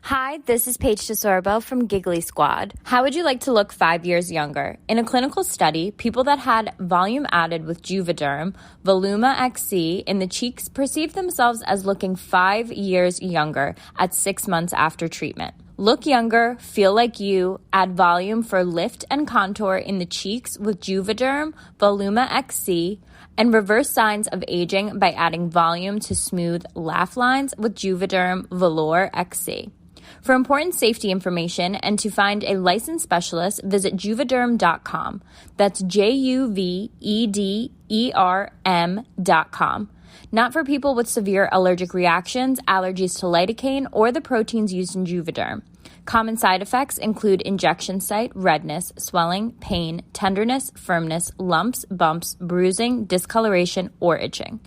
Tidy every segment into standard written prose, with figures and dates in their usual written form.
Hi, this is Paige DeSorbo from Giggly Squad. How would you like to look 5 years younger? In a clinical study, people that had volume added with Juvederm, Voluma XC, in the cheeks perceived themselves as looking 5 years younger at 6 months after treatment. Look younger, feel like you, add volume for lift and contour in the cheeks with Juvederm, Voluma XC, and reverse signs of aging by adding volume to smooth laugh lines with Juvederm Velour XC. For important safety information and to find a licensed specialist, visit juvederm.com. That's JUVEDERM.com. Not for people with severe allergic reactions, allergies to lidocaine, or the proteins used in Juvederm. Common side effects include injection site, redness, swelling, pain, tenderness, firmness, lumps, bumps, bruising, discoloration, or itching.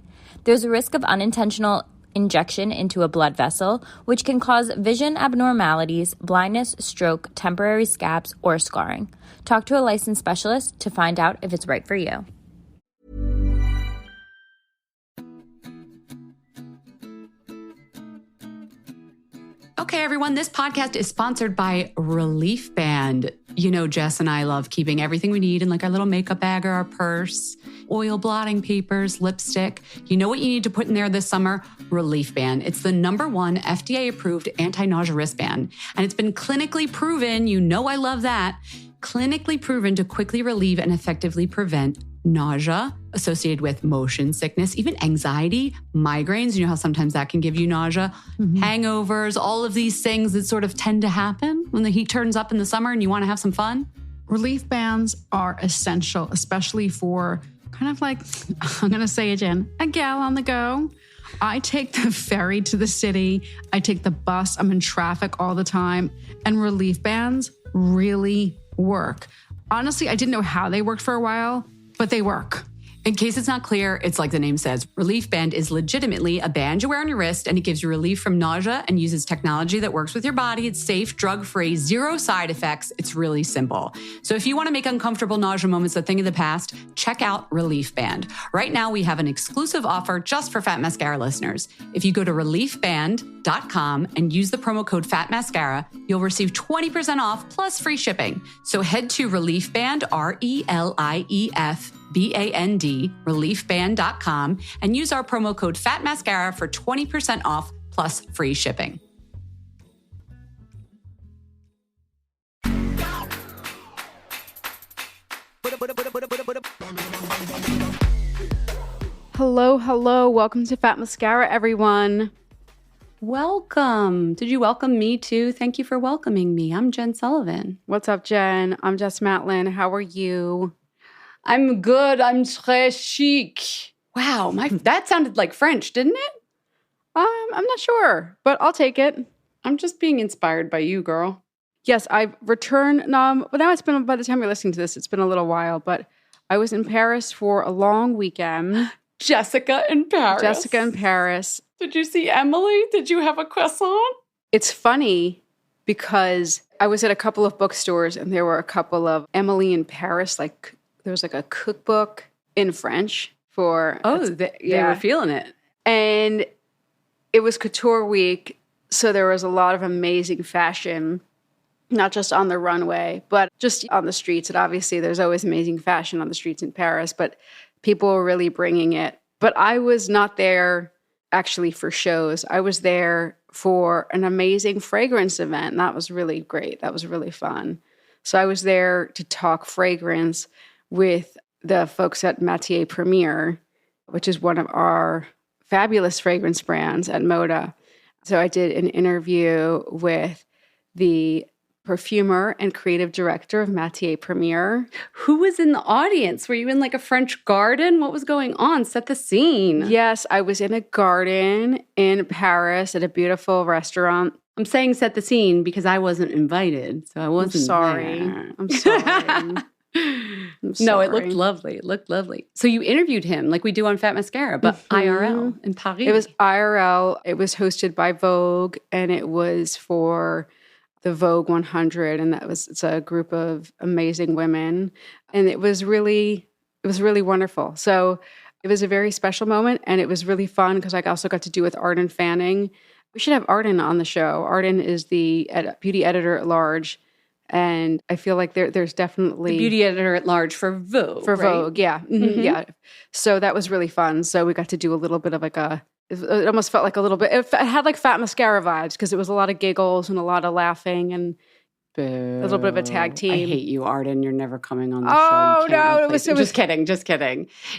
There's a risk of unintentional injection into a blood vessel, which can cause vision abnormalities, blindness, stroke, temporary scabs, or scarring. Talk to a licensed specialist to find out if it's right for you. Okay, everyone, this podcast is sponsored by Relief Band. You know, Jess and I love keeping everything we need in like our little makeup bag or our purse, oil blotting papers, lipstick. You know what you need to put in there this summer? Relief Band. It's the #1 FDA-approved anti-nausea wristband. And it's been clinically proven, you know I love that, clinically proven to quickly relieve and effectively prevent nausea associated with motion sickness, even anxiety, migraines. You know how sometimes that can give you nausea, hangovers, all of these things that sort of tend to happen when the heat turns up in the summer and you want to have some fun. Relief bands are essential, especially for kind of like, I'm going to say it, Jen, a gal on the go. I take the ferry to the city. I take the bus. I'm in traffic all the time. And relief bands really work. Honestly, I didn't know how they worked for a while, but they work. In case it's not clear, it's like the name says. Relief Band is legitimately a band you wear on your wrist, and it gives you relief from nausea and uses technology that works with your body. It's safe, drug-free, zero side effects. It's really simple. So if you want to make uncomfortable nausea moments a thing of the past, check out Relief Band. Right now, we have an exclusive offer just for Fat Mascara listeners. If you go to reliefband.com and use the promo code FATMASCARA, you'll receive 20% off plus free shipping. So head to Reliefband, RELIEFBAND, reliefband.com, and use our promo code FATMASCARA for 20% off plus free shipping. Hello. Welcome to Fat Mascara, everyone. Welcome. Did you welcome me too? Thank you for welcoming me. I'm Jen Sullivan. What's up, Jen? I'm Jess Matlin. How are you? I'm good. I'm très chic. Wow, that sounded like French, didn't it? I'm not sure, but I'll take it. I'm just being inspired by you, girl. Yes, I've returned. But now it's been, by the time you're listening to this, it's been a little while, but I was in Paris for a long weekend. Jessica in Paris. Did you see Emily? Did you have a croissant? It's funny because I was at a couple of bookstores and there were a couple of Emily in Paris, like there was like a cookbook in French for... they were feeling it. And it was Couture week, so there was a lot of amazing fashion, not just on the runway, but just on the streets. And obviously there's always amazing fashion on the streets in Paris, but people were really bringing it. But I was not there actually for shows. I was there for an amazing fragrance event. And that was really great. That was really fun. So I was there to talk fragrance with the folks at Matier Premier, which is one of our fabulous fragrance brands at Moda. So I did an interview with the perfumer and creative director of Matier Premier. Who was in the audience? Were you in like a French garden? What was going on? Set the scene. Yes, I was in a garden in Paris at a beautiful restaurant. I'm saying set the scene because I wasn't invited, so I wasn't there. I'm sorry. No, it looked lovely. So you interviewed him like we do on Fat Mascara, but IRL in Paris. It was IRL. It was hosted by Vogue, and it was for the Vogue 100, and it's a group of amazing women, and it was really wonderful. So it was a very special moment, and it was really fun because I also got to do with Arden Fanning, We should have Arden on the show. Arden is the beauty editor at large. And I feel like there's definitely... The beauty editor at large for Vogue, For right? Vogue, yeah. Yeah. So that was really fun. So we got to do a little bit of like it almost felt like a little bit... It had like Fat Mascara vibes because it was a lot of giggles and a lot of laughing and a little bit of a tag team. I hate you, Arden. You're never coming on the show. Oh, no. It was just kidding.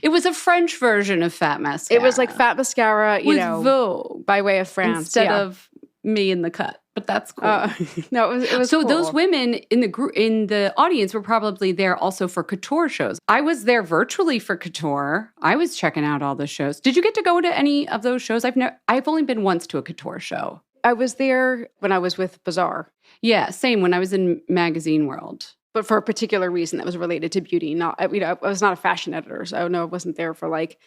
It was a French version of Fat Mascara. It was like Fat Mascara, with Vogue by way of France. Instead of me in the cut. But that's cool. No, it was so cool. Those women in the audience were probably there also for Couture shows. I was there virtually for Couture. I was checking out all the shows. Did you get to go to any of those shows? I've only been once to a Couture show. I was there when I was with Bazaar. Yeah, same when I was in Magazine World. But for a particular reason that was related to beauty. Not, I was not a fashion editor, so no, I wasn't there for like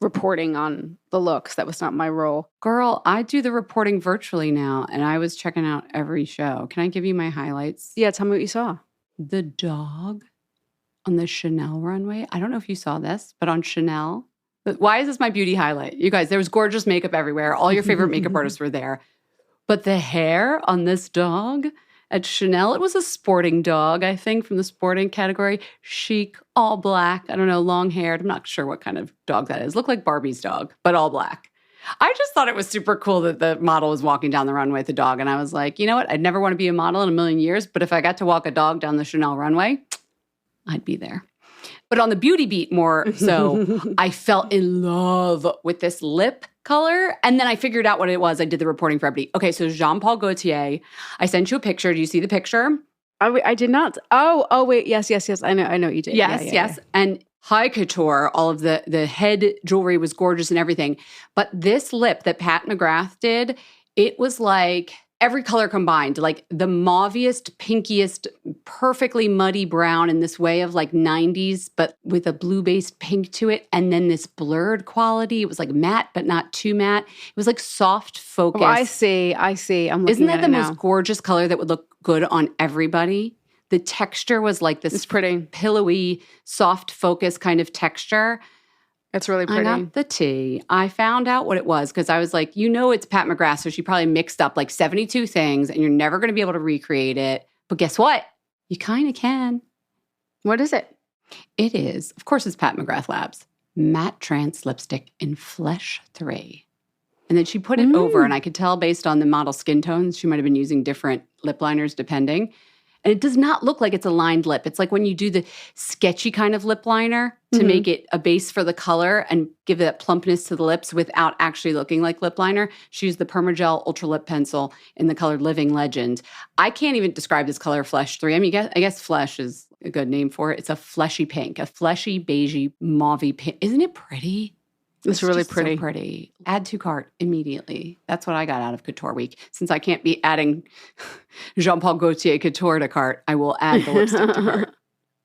reporting on the looks. That was not my role. Girl, I do the reporting virtually now, and I was checking out every show. Can I give you my highlights? Yeah, tell me what you saw. The dog on the Chanel runway. I don't know if you saw this, but on Chanel. Why is this my beauty highlight? You guys, there was gorgeous makeup everywhere. All your favorite makeup artists were there. But the hair on this dog at Chanel, it was a sporting dog, I think, from the sporting category. Chic, all black. I don't know, long-haired. I'm not sure what kind of dog that is. Looked like Barbie's dog, but all black. I just thought it was super cool that the model was walking down the runway with the dog. And I was like, you know what? I'd never want to be a model in a million years, but if I got to walk a dog down the Chanel runway, I'd be there. But on the beauty beat more so, I fell in love with this lip color. And then I figured out what it was. I did the reporting for everybody. Okay, so Jean-Paul Gaultier, I sent you a picture. Do you see the picture? I did not. Oh, wait. Yes. I know you did. Yes. Yeah. And high couture, all of the head jewelry was gorgeous and everything. But this lip that Pat McGrath did, it was like every color combined, like the mauviest, pinkiest, perfectly muddy brown in this way of like 90s, but with a blue-based pink to it. And then this blurred quality. It was like matte, but not too matte. It was like soft focus. Oh, I see. I'm looking Isn't that at the it most now. gorgeous color that would look good on everybody? The texture was like this It's pretty. pillowy, soft focus kind of texture. It's really pretty. I got the tea. I found out what it was because I was like, it's Pat McGrath, so she probably mixed up like 72 things and you're never going to be able to recreate it. But guess what? You kind of can. What is it? It is, of course, it's Pat McGrath Labs, matte trance lipstick in Flesh 3. And then she put it over, and I could tell based on the model skin tones, she might have been using different lip liners depending. And it does not look like it's a lined lip. It's like when you do the sketchy kind of lip liner to make it a base for the color and give that plumpness to the lips without actually looking like lip liner. She used the Permagel Ultra Lip Pencil in the color Living Legend. I can't even describe this color Flesh 3. I mean, I guess Flesh is a good name for it. It's a fleshy pink, a fleshy, beigey, mauvey pink. Isn't it pretty? It's really just pretty. So pretty. Add to cart immediately. That's what I got out of Couture Week. Since I can't be adding Jean-Paul Gaultier Couture to cart, I will add the lipstick to cart.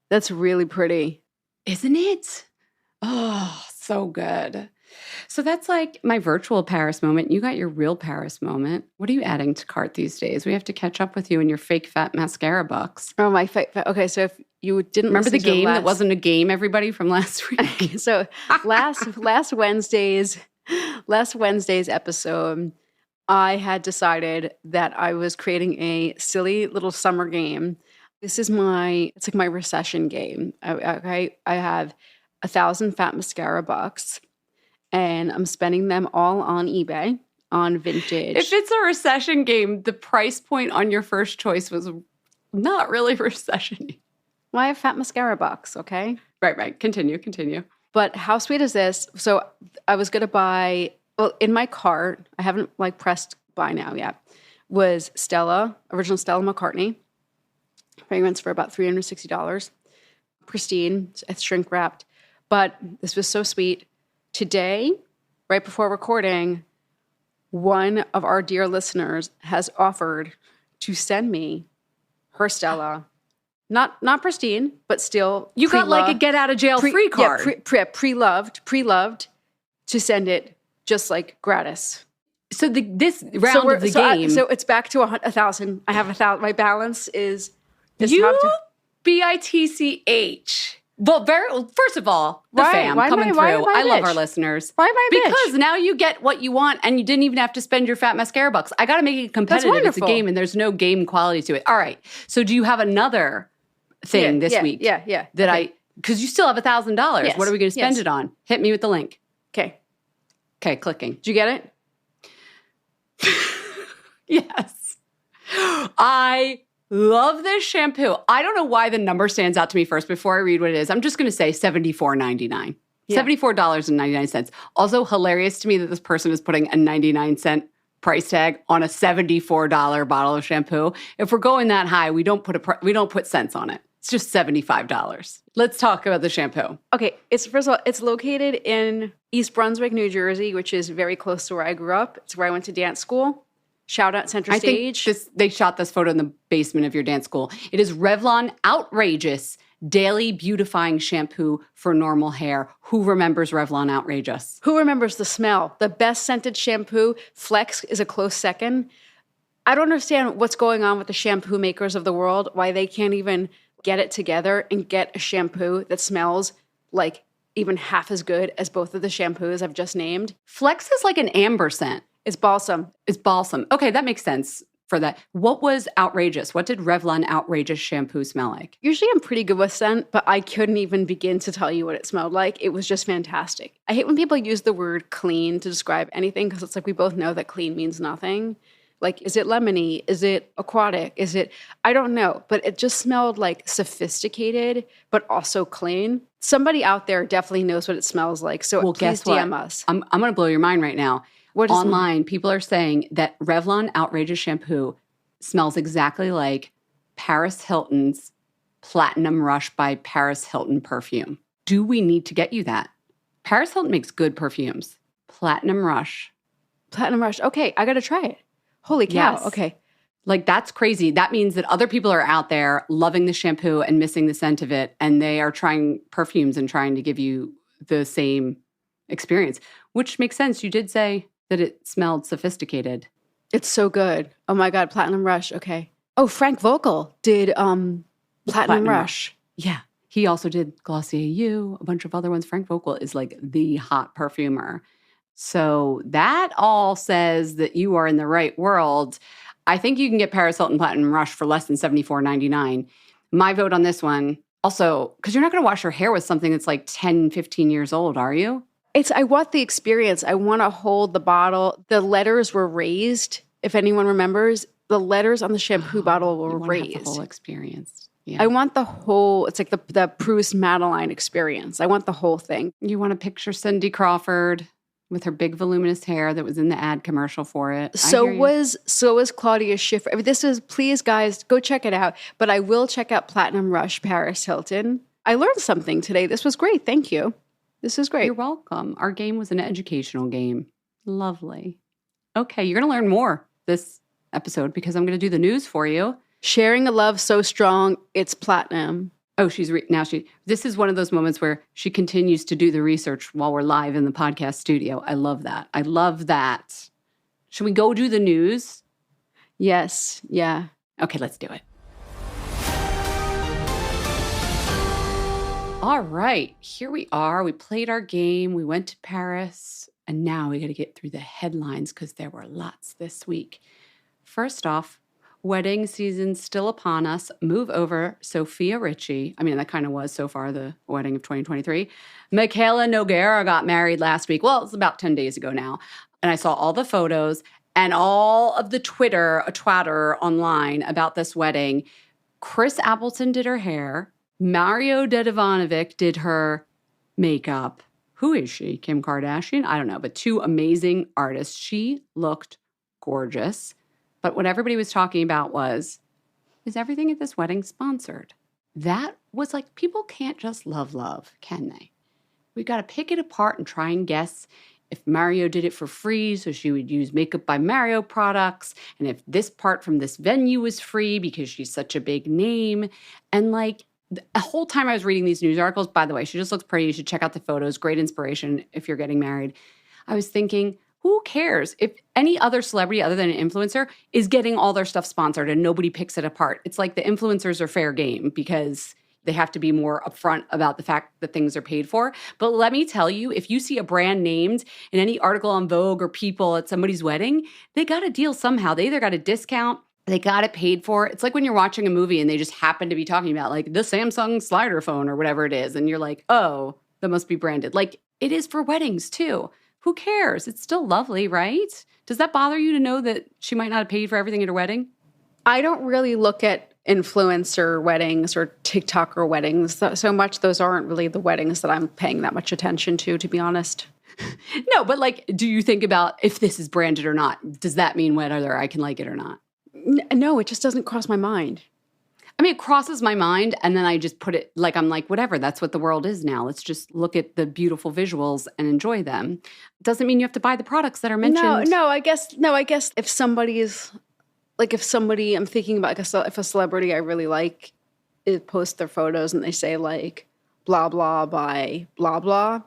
That's really pretty. Isn't it? Oh, so good. So that's like my virtual Paris moment. You got your real Paris moment. What are you adding to cart these days? We have to catch up with you in your fake fat mascara bucks. Oh, my fake. Okay, so if you didn't remember the listen to game that wasn't a game, everybody, from last week? So last Wednesday's episode, I had decided that I was creating a silly little summer game. It's like my recession game. I have 1,000 fat mascara bucks, and I'm spending them all on eBay on vintage. If it's a recession game, the price point on your first choice was not really recession-y. Well, I have fat mascara bucks, okay? Right. Continue. But how sweet is this? So I was going to buy, in my cart, I haven't pressed buy now yet, was original Stella McCartney fragrance for about $360. Pristine, it's shrink wrapped. But this was so sweet. Today, right before recording, one of our dear listeners has offered to send me her Stella. Not pristine, but still you got like a get out of jail free card. Yeah, pre-loved to send it just like gratis. So this round of the game. So it's back to 1,000. I have 1,000. My balance is you BITCH. Well, first of all, the fam coming through. I love our listeners. Why am I a bitch? Because now you get what you want and you didn't even have to spend your fat mascara bucks. I got to make it competitive. It's a game and there's no game quality to it. All right. So do you have another thing this week? Yeah. Because you still have $1,000. Yes, what are we going to spend it on? Hit me with the link. Okay, clicking. Did you get it? Yes. I love this shampoo. I don't know why the number stands out to me first before I read what it is. I'm just going to say $74.99. Yeah. $74.99. Also hilarious to me that this person is putting a 99-cent price tag on a $74 bottle of shampoo. If we're going that high, we don't put cents on it. It's just $75. Let's talk about the shampoo. Okay, first of all, it's located in East Brunswick, New Jersey, which is very close to where I grew up. It's where I went to dance school. Shout out Center Stage. They shot this photo in the basement of your dance school. It is Revlon Outrageous Daily Beautifying Shampoo for Normal Hair. Who remembers Revlon Outrageous? Who remembers the smell? The best scented shampoo. Flex is a close second. I don't understand what's going on with the shampoo makers of the world, why they can't even get it together and get a shampoo that smells like even half as good as both of the shampoos I've just named. Flex is like an amber scent. It's balsam. It's balsam. Okay, that makes sense for that. What was outrageous? What did Revlon Outrageous shampoo smell like? Usually I'm pretty good with scent, but I couldn't even begin to tell you what it smelled like. It was just fantastic. I hate when people use the word clean to describe anything because it's like we both know that clean means nothing. Like, is it lemony? Is it aquatic? I don't know, but it just smelled like sophisticated, but also clean. Somebody out there definitely knows what it smells like. So please DM us. I'm going to blow your mind right now. Online, people are saying that Revlon Outrageous shampoo smells exactly like Paris Hilton's Platinum Rush by Paris Hilton perfume. Do we need to get you that? Paris Hilton makes good perfumes. Platinum Rush. Okay, I got to try it. Holy cow. Yes. Okay. Like, that's crazy. That means that other people are out there loving the shampoo and missing the scent of it, and they are trying perfumes and trying to give you the same experience, which makes sense. You did say that it smelled sophisticated. It's so good. Oh my God, Platinum Rush. Okay. Oh, Frank Vogel did Platinum Rush. Yeah. He also did Glossier You, a bunch of other ones. Frank Vogel is like the hot perfumer. So that all says that you are in the right world. I think you can get Paris Hilton Platinum Rush for less than $74.99. My vote on this one, also, because you're not going to wash your hair with something that's like 10, 15 years old, are you? I want the experience. I want to hold the bottle. The letters were raised. If anyone remembers, the letters on the shampoo bottle were raised. Have the whole experience. Yeah. I want the whole, it's like the Proust Madeline experience. I want the whole thing. You want to picture Cindy Crawford with her big voluminous hair that was in the ad commercial for it. So was Claudia Schiffer. I mean, please guys, go check it out. But I will check out Platinum Rush Paris Hilton. I learned something today. This was great. Thank you. This is great. You're welcome. Our game was an educational game. Lovely. Okay, you're going to learn more this episode because I'm going to do the news for you. Sharing a love so strong, it's platinum. Oh, this is one of those moments where she continues to do the research while we're live in the podcast studio. I love that. Should we go do the news? Yes. Yeah. Okay, let's do it. All right, here we are. We played our game. We went to Paris. And now we got to get through the headlines because there were lots this week. First off, wedding season still upon us. Move over, Sophia Richie. I mean, that kind of was so far the wedding of 2023. Michaela Noguera got married last week. Well, it's about 10 days ago now. And I saw all the photos and all of the twatter online about this wedding. Chris Appleton did her hair. Mario Dedivanovic did her makeup. Who is she? Kim Kardashian? I don't know, but two amazing artists. She looked gorgeous. But what everybody was talking about was, is everything at this wedding sponsored? That was like, people can't just love, can they? We've got to pick it apart and try and guess if Mario did it for free, so she would use Makeup by Mario products, and if this part from this venue was free because she's such a big name. And like, the whole time I was reading these news articles, by the way, she just looks pretty. You should check out the photos. Great inspiration if you're getting married. I was thinking, who cares if any other celebrity other than an influencer is getting all their stuff sponsored and nobody picks it apart? It's like the influencers are fair game because They have to be more upfront about the fact that things are paid for. But let me tell you, if you see a brand named in any article on Vogue or People at somebody's wedding, they got a deal somehow. They either got a discount, they got it paid for. It's like when you're watching a movie and they just happen to be talking about like the Samsung slider phone or whatever it is. And you're like, oh, that must be branded. Like it is for weddings too. Who cares? It's still lovely, right? Does that bother you to know that she might not have paid for everything at her wedding? I don't really look at influencer weddings or TikToker weddings so much. Those aren't really the weddings that I'm paying that much attention to be honest. No, but like, do you think about if this is branded or not? Does that mean whether I can like it or not? No, it just doesn't cross my mind. I mean, it crosses my mind, and then I just put it, like, I'm like, whatever, that's what the world is now. Let's just look at the beautiful visuals and enjoy them. Doesn't mean you have to buy the products that are mentioned. No, I guess if somebody's, like if somebody, I'm thinking about like if a celebrity I really like, it posts their photos and they say like, blah, blah, by blah, blah.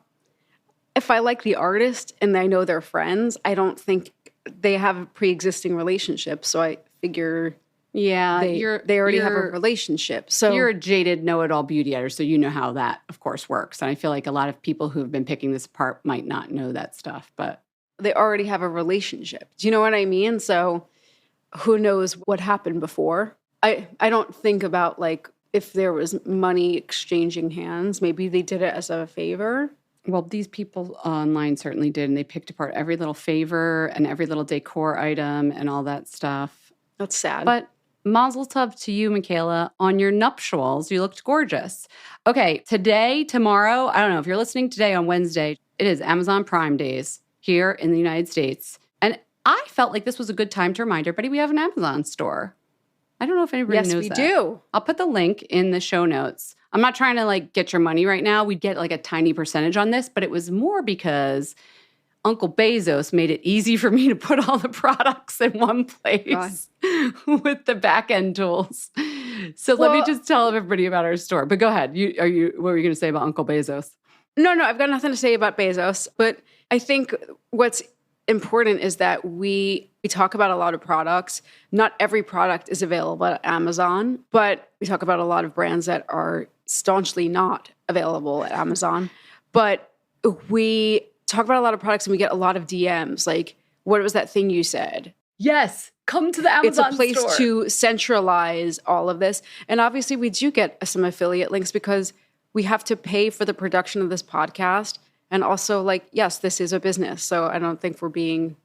If I like the artist and I know they're friends, I don't think they have a pre-existing relationship. So I figure... Yeah, they already have a relationship. So you're a jaded know-it-all beauty editor, so you know how that, of course, works. And I feel like a lot of people who have been picking this apart might not know that stuff, but they already have a relationship. Do you know what I mean? So who knows what happened before? I don't think about like if there was money exchanging hands. Maybe they did it as a favor. Well, these people online certainly did, and they picked apart every little favor and every little decor item and all that stuff. That's sad. But mazel tov to you, Michaela. On your nuptials, you looked gorgeous. Okay, today, tomorrow, I don't know, if you're listening today on Wednesday, it is Amazon Prime Days here in the United States. And I felt like this was a good time to remind everybody we have an Amazon store. I don't know if anybody knows that. Yes, we do. I'll put the link in the show notes. I'm not trying to like get your money right now. We'd get like a tiny percentage on this, but it was more because Uncle Bezos made it easy for me to put all the products in one place with the back end tools. So let me just tell everybody about our store. But go ahead. What were you going to say about Uncle Bezos? No, I've got nothing to say about Bezos. But I think what's important is that we talk about a lot of products. Not every product is available at Amazon, but we talk about a lot of brands that are staunchly not available at Amazon. But we talk about a lot of products and we get a lot of DMs. Like, what was that thing you said? Yes. Come to the Amazon store. It's a place to centralize all of this. And obviously we do get some affiliate links because we have to pay for the production of this podcast. And also like, yes, this is a business. So I don't think we're being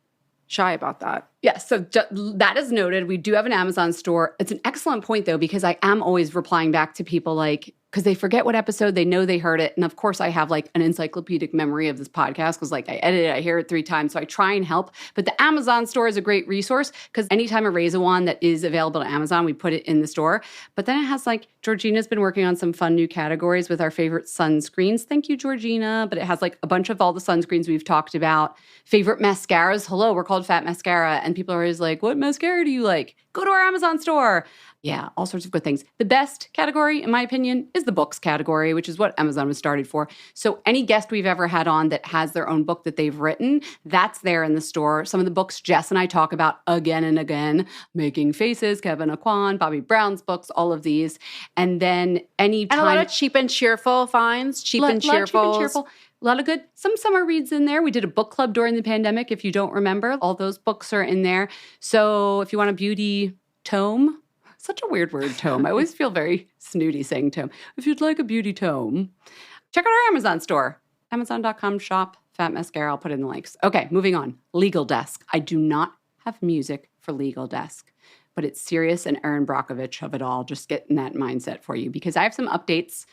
shy about that. Yes, so that is noted. We do have an Amazon store. It's an excellent point, though, because I am always replying back to people like, because they forget what episode, they know they heard it. And of course, I have like an encyclopedic memory of this podcast because like I edit it, I hear it 3 times. So I try and help. But the Amazon store is a great resource because anytime a razor wand that is available to Amazon, we put it in the store. But then it has like, Georgina's been working on some fun new categories with our favorite sunscreens. Thank you, Georgina. But it has like a bunch of all the sunscreens we've talked about. Favorite mascaras. Hello, we're called Fat Mascara. And people are always like, what mascara do you like? Go to our Amazon store. Yeah, all sorts of good things. The best category, in my opinion, is the books category, which is what Amazon was started for. So any guest we've ever had on that has their own book that they've written, that's there in the store. Some of the books Jess and I talk about again and again, Making Faces, Kevin Aquan, Bobby Brown's books, all of these. And then any time... And a lot of cheap and cheerful finds, cheap and cheerful. A lot of good, some summer reads in there. We did a book club during the pandemic, if you don't remember. All those books are in there. So if you want a beauty tome... Such a weird word, tome. I always feel very snooty saying tome. If you'd like a beauty tome, check out our Amazon store. Amazon.com shop Fat Mascara. I'll put in the links. Okay, moving on. Legal Desk. I do not have music for Legal Desk, but it's Sirius and Erin Brockovich of it all. Just getting that mindset for you because I have some updates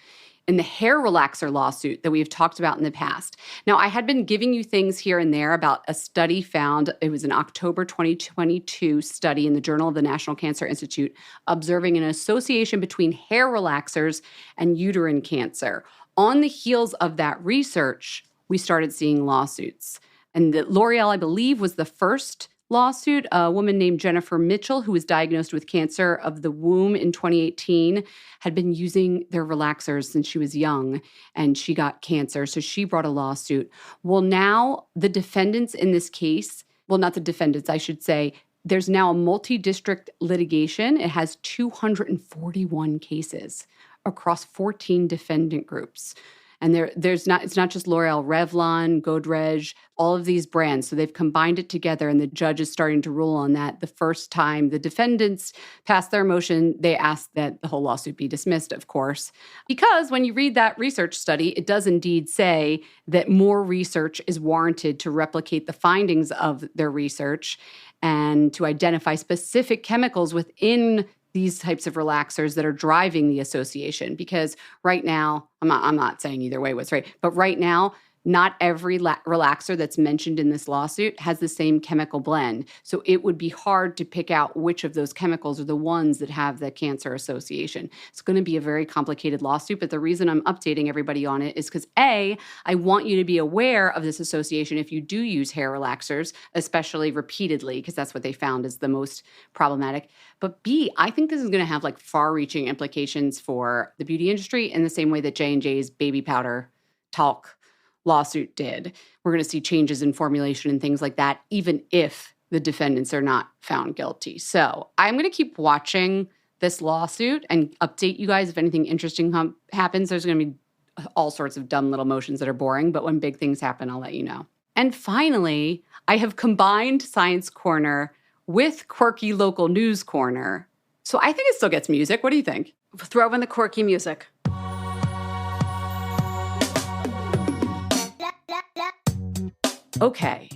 in the hair relaxer lawsuit that we've talked about in the past. Now, I had been giving you things here and there about a study found, it was an October 2022 study in the Journal of the National Cancer Institute, observing an association between hair relaxers and uterine cancer. On the heels of that research, we started seeing lawsuits. And L'Oreal, I believe, was the first lawsuit. A woman named Jennifer Mitchell, who was diagnosed with cancer of the womb in 2018, had been using their relaxers since she was young, and she got cancer. So she brought a lawsuit. Well, now the defendants in this case, well, not the defendants, I should say, there's now a multi-district litigation. It has 241 cases across 14 defendant groups. And it's not just L'Oreal, Revlon, Godrej, all of these brands. So they've combined it together, and the judge is starting to rule on that. The first time the defendants passed their motion, they asked that the whole lawsuit be dismissed, of course. Because when you read that research study, it does indeed say that more research is warranted to replicate the findings of their research and to identify specific chemicals within these types of relaxers that are driving the association. Because right now, I'm not saying either way what's right, but right now, not every relaxer that's mentioned in this lawsuit has the same chemical blend. So it would be hard to pick out which of those chemicals are the ones that have the cancer association. It's going to be a very complicated lawsuit, but the reason I'm updating everybody on it is because A, I want you to be aware of this association if you do use hair relaxers, especially repeatedly, because that's what they found is the most problematic. But B, I think this is going to have like far-reaching implications for the beauty industry in the same way that J&J's baby powder talc lawsuit did. We're going to see changes in formulation and things like that, even if the defendants are not found guilty. So I'm going to keep watching this lawsuit and update you guys if anything interesting happens. There's going to be all sorts of dumb little motions that are boring, but when big things happen, I'll let you know. And finally, I have combined Science Corner with quirky local news corner. So I think it still gets music. What do you think? Throw in the quirky music. Okay,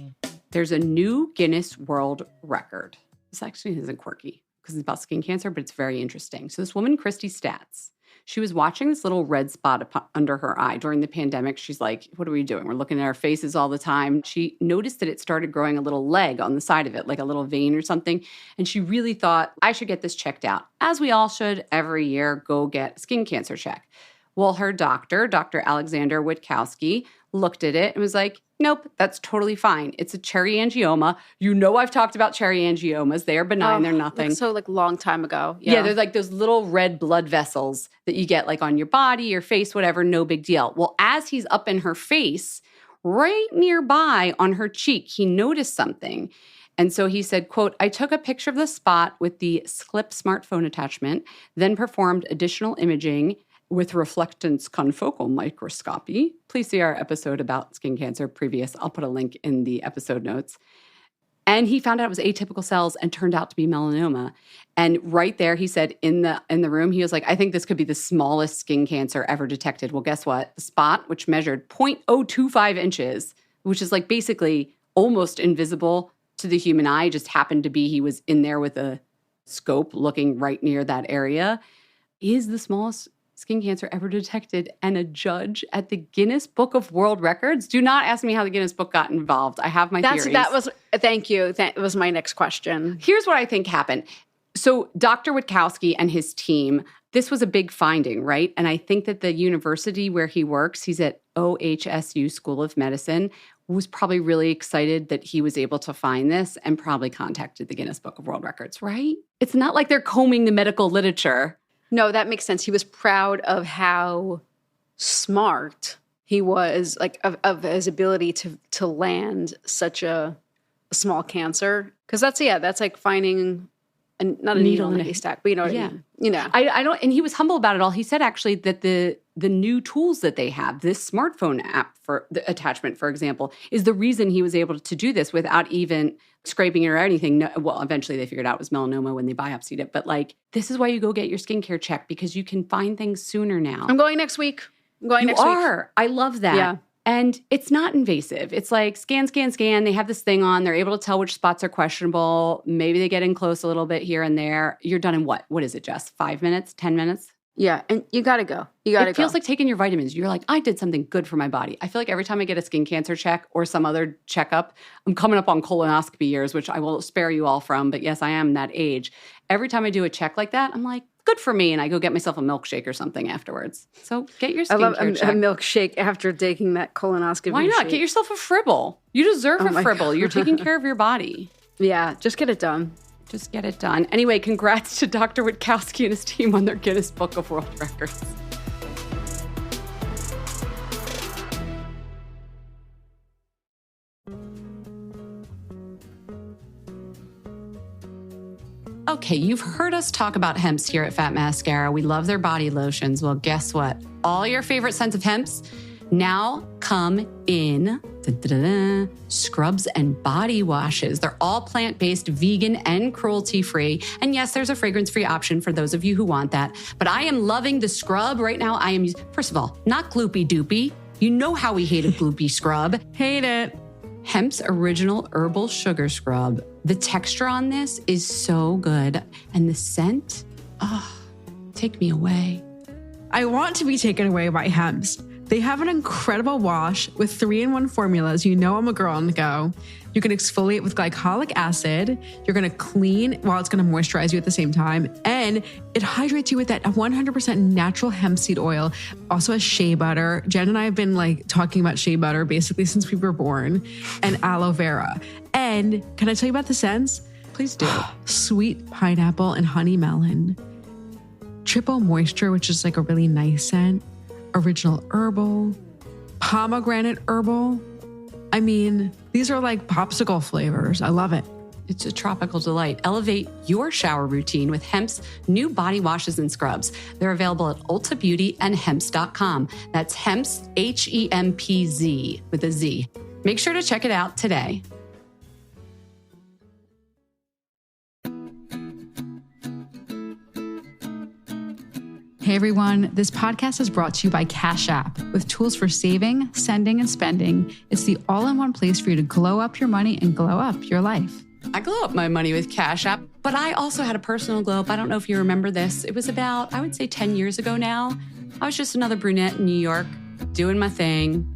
there's a new Guinness World Record. This actually isn't quirky because it's about skin cancer, but it's very interesting. So this woman, Christy Stats, she was watching this little red spot under her eye during the pandemic. She's like, what are we doing? We're looking at our faces all the time. She noticed that it started growing a little leg on the side of it, like a little vein or something. And she really thought, I should get this checked out. As we all should every year, go get a skin cancer check. Well, her doctor, Dr. Alexander Witkowski, looked at it and was like, nope, that's totally fine. It's a cherry angioma. You know I've talked about cherry angiomas. They are benign. They're nothing. So like long time ago. Yeah, they're like those little red blood vessels that you get like on your body, your face, whatever, no big deal. Well, as he's up in her face, right nearby on her cheek, he noticed something. And so he said, quote, I took a picture of the spot with the Sclip smartphone attachment, then performed additional imaging with reflectance confocal microscopy. Please see our episode about skin cancer previous. I'll put a link in the episode notes. And he found out it was atypical cells and turned out to be melanoma. And right there, he said in the room, he was like, I think this could be the smallest skin cancer ever detected. Well, guess what? The spot, which measured 0.025 inches, which is like basically almost invisible to the human eye, just happened to be he was in there with a scope looking right near that area, is the smallest skin cancer ever detected. And a judge at the Guinness Book of World Records, do not ask me how the Guinness Book got involved. I have my theories. Thank you. That was my next question. Here's what I think happened. So Dr. Witkowski and his team, this was a big finding, right? And I think that the university where he works, he's at OHSU School of Medicine, was probably really excited that he was able to find this and probably contacted the Guinness Book of World Records, right? It's not like they're combing the medical literature. No, that makes sense. He was proud of how smart he was, like of his ability to land such a small cancer. Because that's like finding not a needle in a haystack, but you know what I mean. You know, I don't. And he was humble about it all. He said actually that the new tools that they have, this smartphone app for the attachment, for example, is the reason he was able to do this without even scraping it or anything. No, well, eventually they figured out it was melanoma when they biopsied it. But like, this is why you go get your skincare check, because you can find things sooner now. I'm going next week. You are. I love that. Yeah. And it's not invasive. It's like scan. They have this thing on. They're able to tell which spots are questionable. Maybe they get in close a little bit here and there. You're done in what? What is it, Jess? 5 minutes? 10 minutes? Yeah, and you got to go. It feels like taking your vitamins. You're like, I did something good for my body. I feel like every time I get a skin cancer check or some other checkup, I'm coming up on colonoscopy years, which I will spare you all from. But yes, I am that age. Every time I do a check like that, I'm like, good for me. And I go get myself a milkshake or something afterwards. So get your skincare check. A milkshake after taking that colonoscopy. Why not? Shake. Get yourself a Fribble. You deserve a Fribble. You're taking care of your body. Yeah, just get it done. Just get it done. Anyway, congrats to Dr. Witkowski and his team on their Guinness Book of World Records. Okay, you've heard us talk about hemps here at Fat Mascara. We love their body lotions. Well, guess what? All your favorite scents of hemps now come in scrubs and body washes. They're all plant-based, vegan, and cruelty-free. And yes, there's a fragrance-free option for those of you who want that. But I am loving the scrub right now. I am, first of all, not gloopy-doopy. You know how we hate a gloopy scrub. Hate it. Hemp's original herbal sugar scrub. The texture on this is so good. And the scent, take me away. I want to be taken away by Hemp's. They have an incredible wash with 3-in-1 formulas. You know I'm a girl on the go. You can exfoliate with glycolic acid. You're going to clean while it's going to moisturize you at the same time. And it hydrates you with that 100% natural hemp seed oil. Also has shea butter. Jen and I have been like talking about shea butter basically since we were born. And aloe vera. And can I tell you about the scents? Please do. Sweet pineapple and honey melon. Triple moisture, which is like a really nice scent. Original herbal, pomegranate herbal. I mean, these are like popsicle flavors. I love it. It's a tropical delight. Elevate your shower routine with Hemp's new body washes and scrubs. They're available at Ulta Beauty and Hempz.com. That's Hempz, Hempz with a Z. Make sure to check it out today. Hey everyone, this podcast is brought to you by Cash App. With tools for saving, sending, and spending, it's the all-in-one place for you to glow up your money and glow up your life. I glow up my money with Cash App, but I also had a personal glow up. I don't know if you remember this. It was about, I would say 10 years ago now. I was just another brunette in New York doing my thing.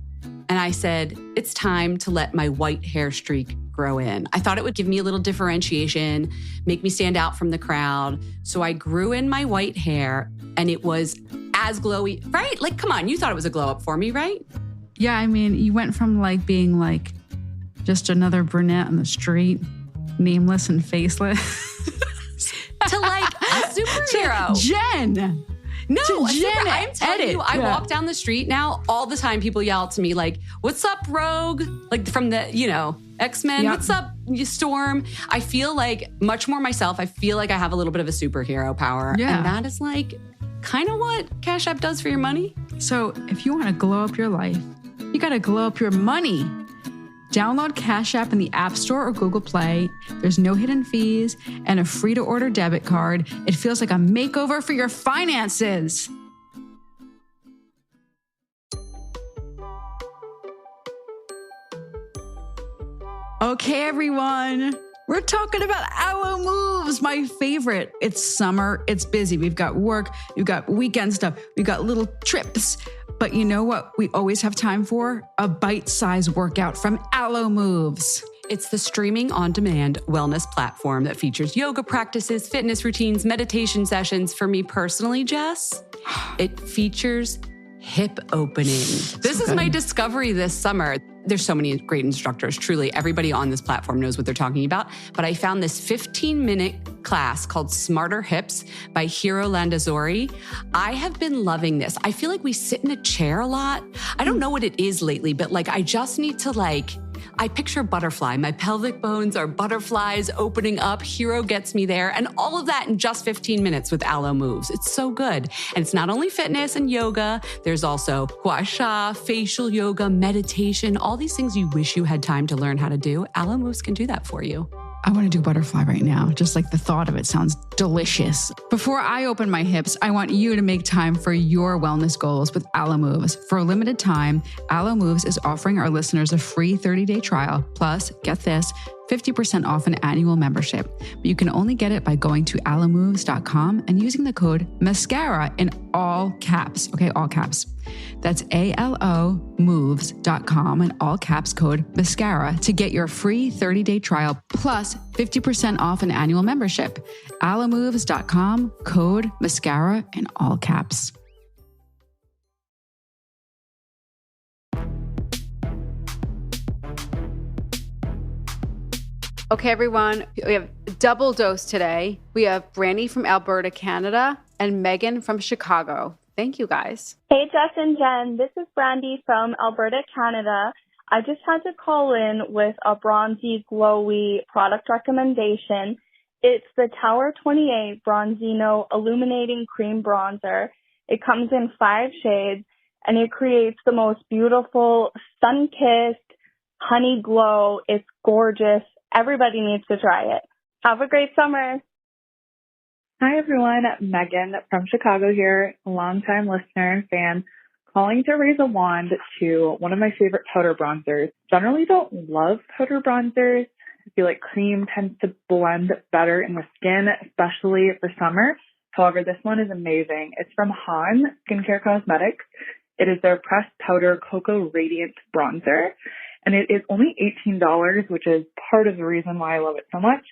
And I said, it's time to let my white hair streak grow in. I thought it would give me a little differentiation, make me stand out from the crowd. So I grew in my white hair and it was as glowy, right? Like, come on, you thought it was a glow up for me, right? Yeah, I mean, you went from like being like just another brunette on the street, nameless and faceless, to like a superhero. Jen. No, Jen, I'm telling you, I walk down the street now, all the time people yell to me like, what's up, Rogue? Like from the, X-Men, What's up, you Storm? I feel like much more myself. I feel like I have a little bit of a superhero power. Yeah. And that is like kind of what Cash App does for your money. So if you want to glow up your life, you got to glow up your money. Download Cash App in the App Store or Google Play. There's no hidden fees and a free-to-order debit card. It feels like a makeover for your finances. Okay, everyone. We're talking about Aloe Moves, my favorite. It's summer. It's busy. We've got work. We've got weekend stuff. We've got little trips. But you know what we always have time for? A bite-sized workout from Aloe Moves. It's the streaming on-demand wellness platform that features yoga practices, fitness routines, meditation sessions. For me personally, Jess, it features hip opening. This is my discovery this summer. There's so many great instructors. Truly, everybody on this platform knows what they're talking about. But I found this 15-minute class called Smarter Hips by Hiro Landazuri. I have been loving this. I feel like we sit in a chair a lot. I don't know what it is lately, but I just need to I picture butterfly. My pelvic bones are butterflies opening up. Hiro gets me there. And all of that in just 15 minutes with Aloe Moves. It's so good. And it's not only fitness and yoga. There's also gua sha, facial yoga, meditation, all these things you wish you had time to learn how to do. Aloe Moves can do that for you. I want to do butterfly right now. Just like the thought of it sounds delicious. Before I open my hips, I want you to make time for your wellness goals with Aloe Moves. For a limited time, Aloe Moves is offering our listeners a free 30-day trial. Plus, get this, 50% off an annual membership. But you can only get it by going to aloemoves.com and using the code MASCARA in all caps. Okay, all caps. That's aloemoves.com and all caps code MASCARA to get your free 30-day trial plus 50% off an annual membership. aloemoves.com, code MASCARA in all caps. Okay, everyone, we have a double dose today. We have Brandy from Alberta, Canada, and Megan from Chicago. Thank you, guys. Hey, Jess and Jen. This is Brandy from Alberta, Canada. I just had to call in with a bronzy, glowy product recommendation. It's the Tower 28 Bronzino Illuminating Cream Bronzer. It comes in 5 shades, and it creates the most beautiful sun-kissed honey glow. It's gorgeous. Everybody needs to try it. Have a great summer. Hi, everyone. Megan from Chicago here, a longtime listener and fan, calling to raise a wand to one of my favorite powder bronzers. Generally don't love powder bronzers. I feel like cream tends to blend better in the skin, especially for summer. However, this one is amazing. It's from Han Skincare Cosmetics. It is their pressed powder Cocoa Radiant Bronzer, and it is only $18, which is part of the reason why I love it so much.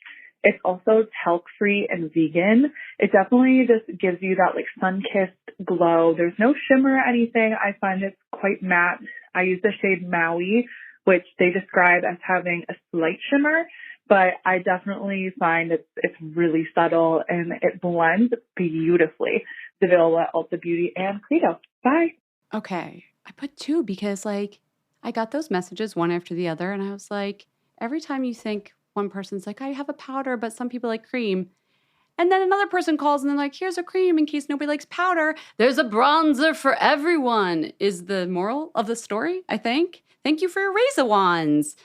It's also talc-free and vegan. It definitely just gives you that like sun-kissed glow. There's no shimmer or anything. I find it's quite matte. I use the shade Maui, which they describe as having a slight shimmer, but I definitely find it's really subtle and it blends beautifully. It's available at Ulta Beauty and Credo. Bye. Okay. I put 2 because like I got those messages one after the other and I was like, every time you think one person's like, I have a powder, but some people like cream. And then another person calls and they're like, here's a cream in case nobody likes powder. There's a bronzer for everyone is the moral of the story, I think. Thank you for your razor wands.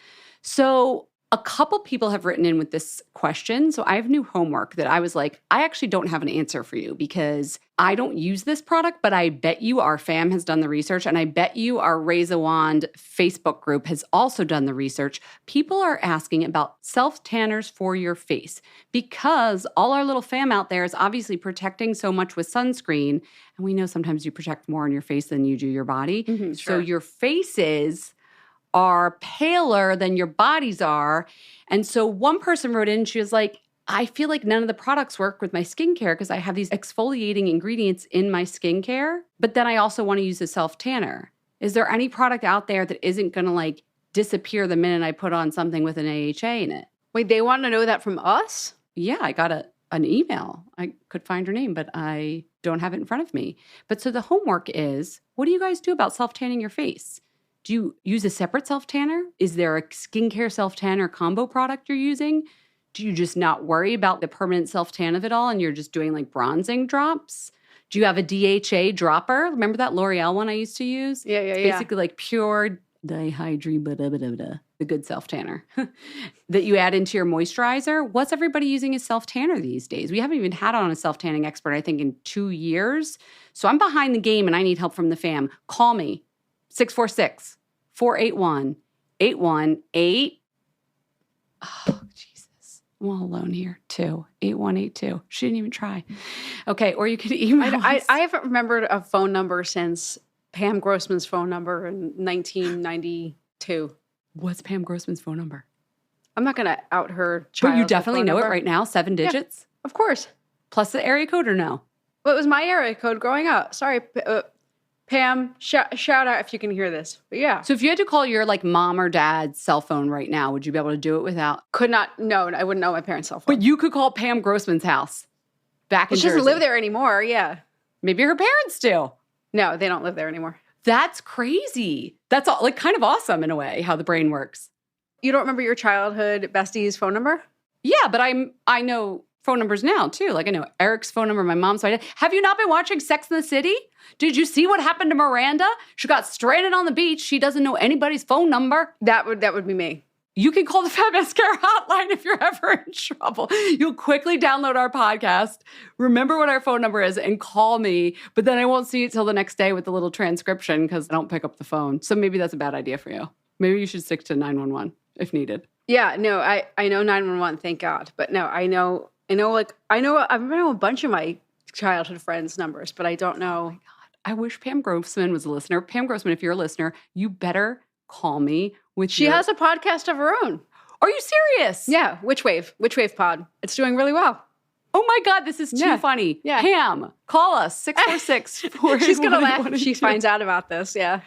So a couple people have written in with this question. So I have new homework that I was like, I actually don't have an answer for you because I don't use this product, but I bet you our fam has done the research and I bet you our Razor Wand Facebook group has also done the research. People are asking about self-tanners for your face because all our little fam out there is obviously protecting so much with sunscreen. And we know sometimes you protect more on your face than you do your body. Sure. So your faces are paler than your bodies are. And so one person wrote in, she was like, I feel like none of the products work with my skincare because I have these exfoliating ingredients in my skincare, but then I also want to use a self-tanner. Is there any product out there that isn't going to like disappear the minute I put on something with an AHA in it? Wait, they want to know that from us? Yeah, I got an email. I could find her name, but I don't have it in front of me. But so the homework is, what do you guys do about self-tanning your face? Do you use a separate self-tanner? Is there a skincare self-tanner combo product you're using? Do you just not worry about the permanent self-tan of it all and you're just doing like bronzing drops? Do you have a DHA dropper? Remember that L'Oreal one I used to use? Yeah. It's basically like pure dihydrogenation, the good self-tanner that you add into your moisturizer. What's everybody using as self-tanner these days? We haven't even had on a self-tanning expert, I think, in 2 years. So I'm behind the game and I need help from the fam. Call me. 646-481-8188. Oh, Jesus. I'm all alone here, too. 8182. She didn't even try. Okay, or you could email us. I haven't remembered a phone number since Pam Grossman's phone number in 1992. What's Pam Grossman's phone number? I'm not going to out her But child. you definitely know it right now, 7 digits? Yeah, of course. Plus the area code or no? Well, it was my area code growing up. Sorry, Pam, shout out if you can hear this. But yeah. So if you had to call your like mom or dad's cell phone right now, would you be able to do it without? Could not, no, I wouldn't know my parents' cell phone. But you could call Pam Grossman's house back in She doesn't Jersey. live there anymore, yeah. Maybe her parents do. No, they don't live there anymore. That's crazy. That's all, like kind of awesome in a way, how the brain works. You don't remember your childhood bestie's phone number? Yeah, but I know phone numbers now too. Like I know Eric's phone number, my mom's. Have you not been watching Sex and the City? Did you see what happened to Miranda? She got stranded on the beach. She doesn't know anybody's phone number. That would be me. You can call the Fat Mascara hotline if you're ever in trouble. You'll quickly download our podcast, remember what our phone number is, and call me. But then I won't see it till the next day with the little transcription because I don't pick up the phone. So maybe that's a bad idea for you. Maybe you should stick to 911 if needed. Yeah, no, I know 911, thank God. But no, I know a bunch of my childhood friends' numbers, but I don't know. Oh my God. I wish Pam Grossman was a listener. Pam Grossman, if you're a listener, you better call me with She has a podcast of her own. Are you serious? Yeah, Witch Wave Pod. It's doing really well. Oh my God, this is too funny. Yeah. Pam, call us, 646-481-8182. She's going to laugh if she finds out about this, yeah.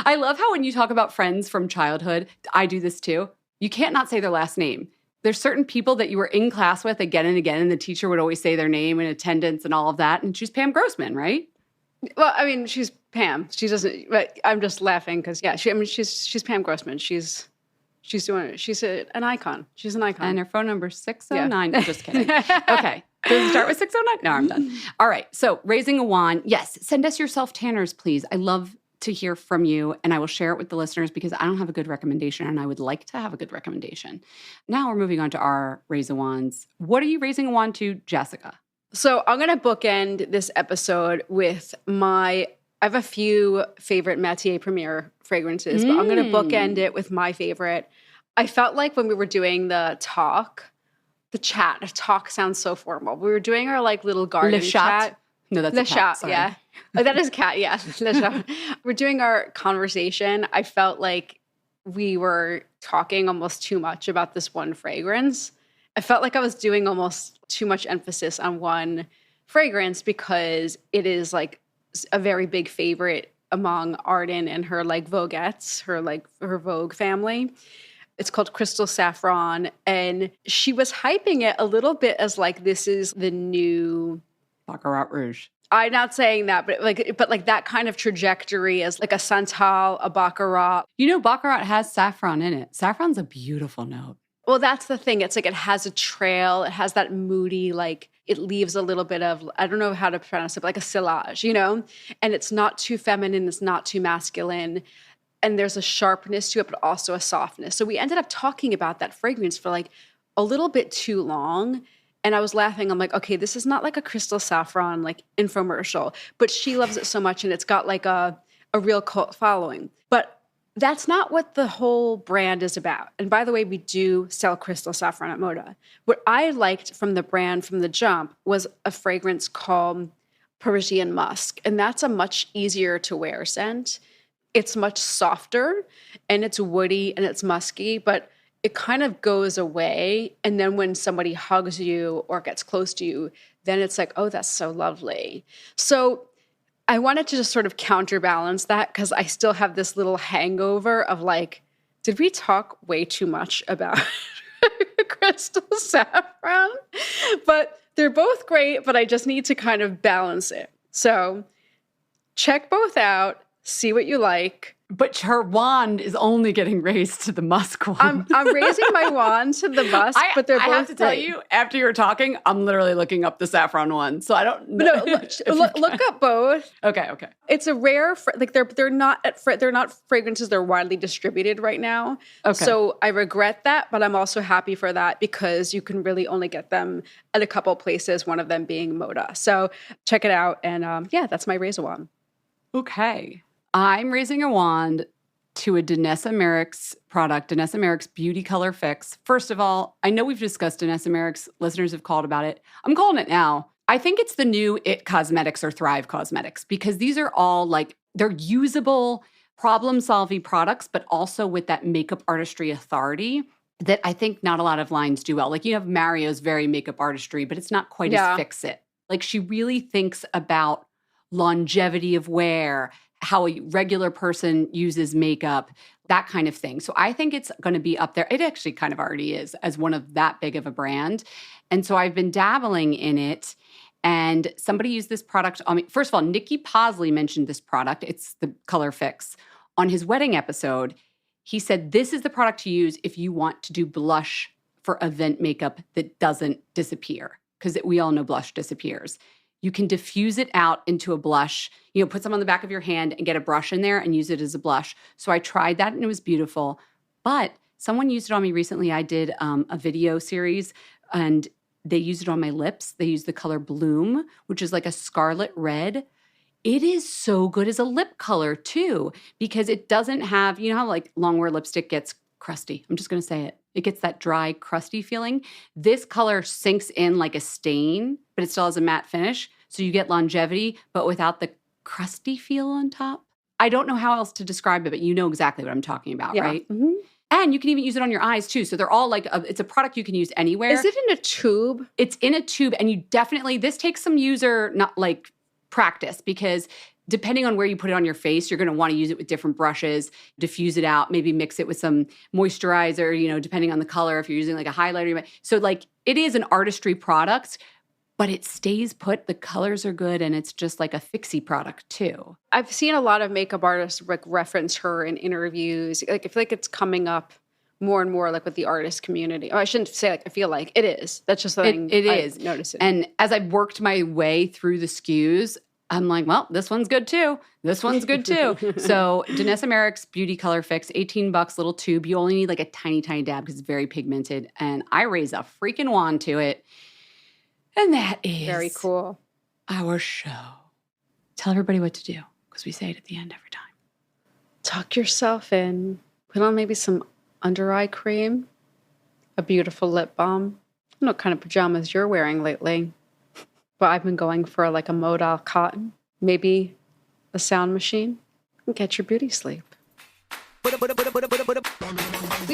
I love how when you talk about friends from childhood, I do this too. You can't not say their last name. There's certain people that you were in class with again and again, and the teacher would always say their name and attendance and all of that, and she's Pam Grossman, right? Well, I mean, she's Pam. She doesn't, but I'm just laughing because, yeah, she's Pam Grossman. She's She's an icon. She's an icon. And her phone number is 609. Yeah. Just kidding. Okay. Does it start with 609? No, I'm done. All right. So raising a wand. Yes. Send us your self-tanners, please. I love to hear from you, and I will share it with the listeners because I don't have a good recommendation, and I would like to have a good recommendation. Now we're moving on to our raise a wands. What are you raising a wand to, Jessica? So I'm going to bookend this episode with I have a few favorite Matier Premier fragrances, but I'm going to bookend it with my favorite. I felt like when we were doing the talk sounds so formal. We were doing our like little garden chat. No, that's a cat. Sorry. Yeah. Oh, that is a cat, yeah. We're doing our conversation. I felt like we were talking almost too much about this one fragrance. I felt like I was doing almost too much emphasis on one fragrance because it is like a very big favorite among Arden and her like Voguettes, her Vogue family. It's called Crystal Saffron, and she was hyping it a little bit as like this is the new Baccarat Rouge. I'm not saying that, but like that kind of trajectory as like a Santal, a Baccarat. You know, Baccarat has saffron in it. Saffron's a beautiful note. Well, that's the thing. It's like it has a trail. It has that moody, like it leaves a little bit of, I don't know how to pronounce it, but like a sillage, you know? And it's not too feminine. It's not too masculine. And there's a sharpness to it, but also a softness. So we ended up talking about that fragrance for like a little bit too long. And I was laughing. I'm like, okay, this is not like a Crystal Saffron like infomercial, but she loves it so much and it's got like a real cult following. But that's not what the whole brand is about. And by the way, we do sell Crystal Saffron at Moda. What I liked from the brand from the jump was a fragrance called Parisian Musk. And that's a much easier to wear scent. It's much softer and it's woody and it's musky, but it kind of goes away. And then when somebody hugs you or gets close to you, then it's like, oh, that's so lovely. So I wanted to just sort of counterbalance that because I still have this little hangover of like, did we talk way too much about Crystal Saffron? But they're both great, but I just need to kind of balance it. So check both out, see what you like. But her wand is only getting raised to the musk one. I'm raising my wand to the musk, but they're both I have to tell you, after you were talking, I'm literally looking up the saffron one. So I don't know. No, look up both. Okay. It's a rare, like they're not fragrances that are widely distributed right now. Okay. So I regret that, but I'm also happy for that because you can really only get them at a couple places, one of them being Moda. So check it out. And yeah, that's my razor wand. Okay. I'm raising a wand to a Danessa Merrick's product, Danessa Merrick's Beauty Color Fix. First of all, I know we've discussed Danessa Merrick's. Listeners have called about it. I'm calling it now. I think it's the new It Cosmetics or Thrive Cosmetics because these are all like, they're usable, problem-solving products, but also with that makeup artistry authority that I think not a lot of lines do well. Like you have Mario's very makeup artistry, but it's not quite as fix-it. Like she really thinks about longevity of wear, how a regular person uses makeup, that kind of thing. So I think it's going to be up there. It actually kind of already is as one of that big of a brand. And so I've been dabbling in it. And somebody used this product on me. First of all, Nikki Posley mentioned this product. It's the Color Fix. On his wedding episode, he said, this is the product to use if you want to do blush for event makeup that doesn't disappear. Because we all know blush disappears. You can diffuse it out into a blush, put some on the back of your hand and get a brush in there and use it as a blush. So I tried that and it was beautiful. But someone used it on me recently. I did a video series and they used it on my lips. They used the color Bloom, which is like a scarlet red. It is so good as a lip color too, because it doesn't have, you know how like long-wear lipstick gets crusty. I'm just going to say it. It gets that dry, crusty feeling. This color sinks in like a stain, but it still has a matte finish. So you get longevity, but without the crusty feel on top. I don't know how else to describe it, but you know exactly what I'm talking about, right? Mm-hmm. And you can even use it on your eyes too. So they're all like, it's a product you can use anywhere. Is it in a tube? It's in a tube. And you definitely, this takes some user, not like practice, because depending on where you put it on your face, you're going to want to use it with different brushes, diffuse it out, maybe mix it with some moisturizer, depending on the color, if you're using like a highlighter. So like it is an artistry product, but it stays put. The colors are good and it's just like a fixie product too. I've seen a lot of makeup artists like reference her in interviews. Like I feel like it's coming up more and more like with the artist community. Oh, I shouldn't say like I feel like it is. That's just something it is noticing. And as I've worked my way through the SKUs, I'm like, well, this one's good too. This one's good too. So Danessa Merrick's Beauty Color Fix, $18, little tube. You only need like a tiny, tiny dab because it's very pigmented. And I raise a freaking wand to it. And that is very cool. Our show. Tell everybody what to do because we say it at the end every time. Tuck yourself in. Put on maybe some under eye cream, a beautiful lip balm. I don't know what kind of pajamas you're wearing lately, but I've been going for like a modal cotton, maybe a sound machine, and get your beauty sleep. We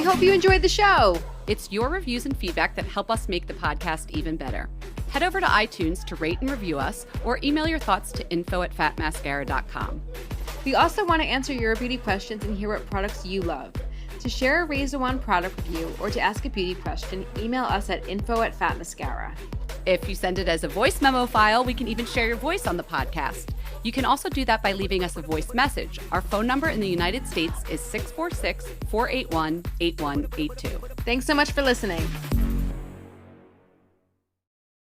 hope you enjoyed the show. It's your reviews and feedback that help us make the podcast even better. Head over to iTunes to rate and review us or email your thoughts to info@fatmascara.com. We also want to answer your beauty questions and hear what products you love. To share a Raise the Wand product review or to ask a beauty question, email us at info@fatmascara. If you send it as a voice memo file, we can even share your voice on the podcast. You can also do that by leaving us a voice message. Our phone number in the United States is 646-481-8182. Thanks so much for listening.